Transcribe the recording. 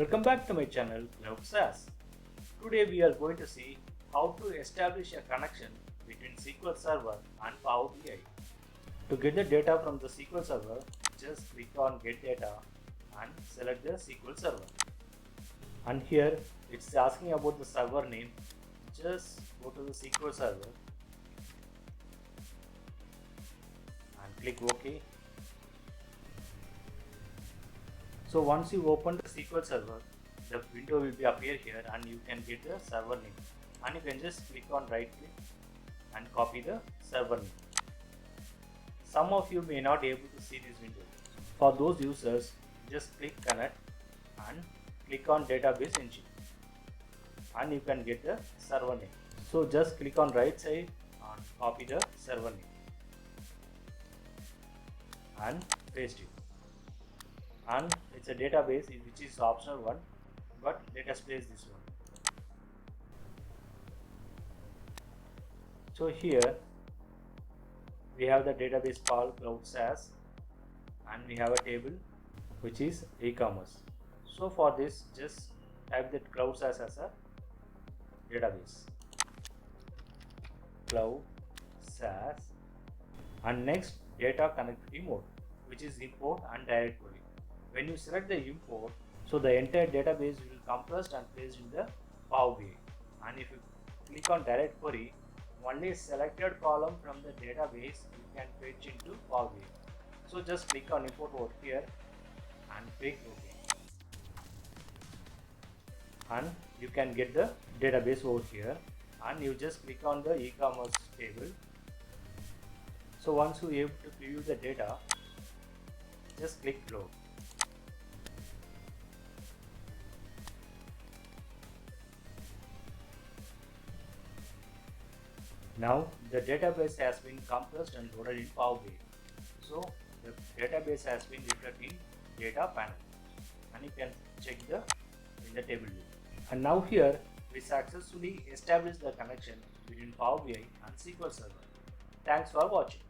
Welcome back to my channel CloutSaaS. Today we are going to see how to establish a connection between SQL Server and Power BI. To get the data from the SQL Server, just click on Get Data and select the SQL Server. And here it's asking about the server name. Just go to the SQL Server and click OK. So once you open the SQL Server, the window will be appear here and you can get the server name. And you can just click on right click and copy the server name. Some of you may not be able to see this window. For those users, just click connect and click on database engine. And you can get the server name. So just click on right side and copy the server name. And paste it. And it's a database which is optional one, but let us place this one. So here we have the database called CloutSaaS and we have a table which is e-commerce. So for this, just type that CloutSaaS as a database, CloutSaaS, and next data connectivity mode, which is import and direct query. When you select the import, so the entire database will compressed and placed in the Power BI. And if you click on direct query, only selected column from the database you can fetch into Power BI. So just click on import over here and click OK. And you can get the database over here and you just click on the e-commerce table. So once you are able to view the data, just click load. Now the database has been compressed and loaded in Power BI. So the database has been reflected in data panel and you can check in the table view. And now here we successfully established the connection between Power BI and SQL Server. Thanks for watching.